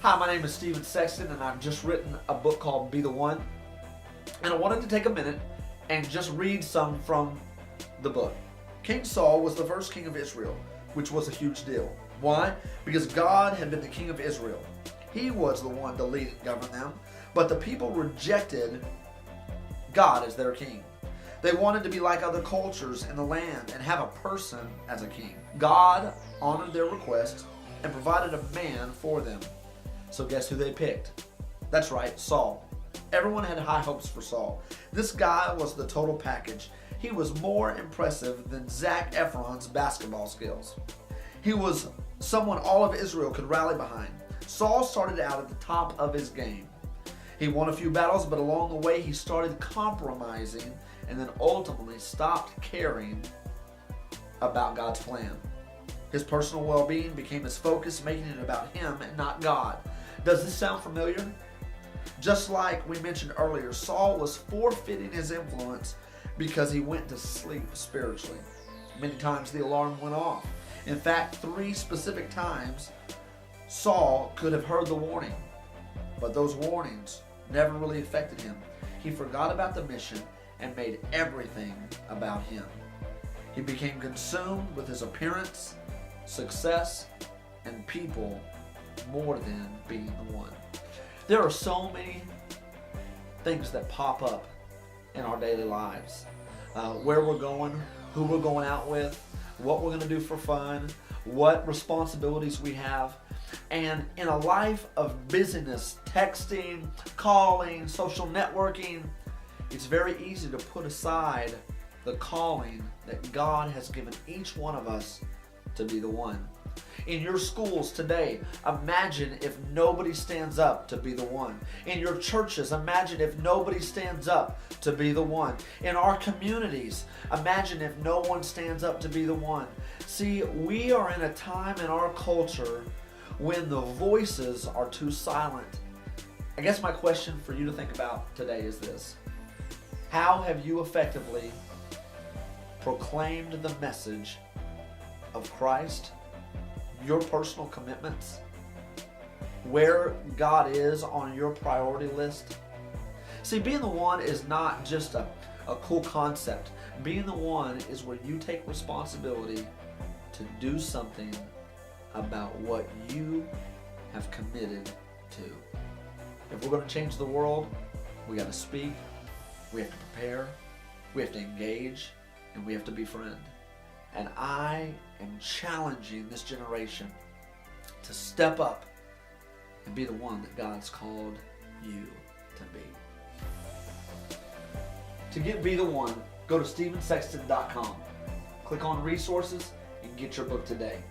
Hi, my name is Sexton, and I've just written a book called Be the One. And I wanted to take a minute and just read some from the book. King Saul was the first king of Israel, which was a huge deal. Why? Because God had been the king of Israel. He was the one to lead and govern them. But the people rejected God as their king. They wanted to be like other cultures in the land and have a person as a king. God honored their request and provided a man for them. So guess who they picked? That's right, Saul. Everyone had high hopes for Saul. This guy was the total package. He was more impressive than Zac Efron's basketball skills. He was someone all of Israel could rally behind. Saul started out at the top of his game. He won a few battles, but along the way he started compromising and then ultimately stopped caring about God's plan. His personal well-being became his focus, making it about him and not God. Does this sound familiar? Just like we mentioned earlier, Saul was forfeiting his influence because he went to sleep spiritually. Many times the alarm went off. In fact, 3 specific times Saul could have heard the warning, but those warnings never really affected him. He forgot about the mission and made everything about him. He became consumed with his appearance, success, and people more than being the one. There are so many things that pop up in our daily lives. Where we're going, who we're going out with, what we're going to do for fun, what responsibilities we have. And in a life of busyness, texting, calling, social networking, it's very easy to put aside the calling that God has given each one of us to be the one. In your schools today, imagine if nobody stands up to be the one. In your churches, imagine if nobody stands up to be the one. In our communities, imagine if no one stands up to be the one. See, we are in a time in our culture when the voices are too silent. I guess my question for you to think about today is this: how have you effectively proclaimed the message of Christ, your personal commitments, where God is on your priority list? See, being the one is not just a cool concept. Being the one is where you take responsibility to do something about what you have committed to. If we're going to change the world, we got to speak, we have to prepare, we have to engage, and we have to befriend. And I am challenging this generation to step up and be the one that God's called you to be. To get Be the One, go to StephenSexton.com. Click on resources and get your book today.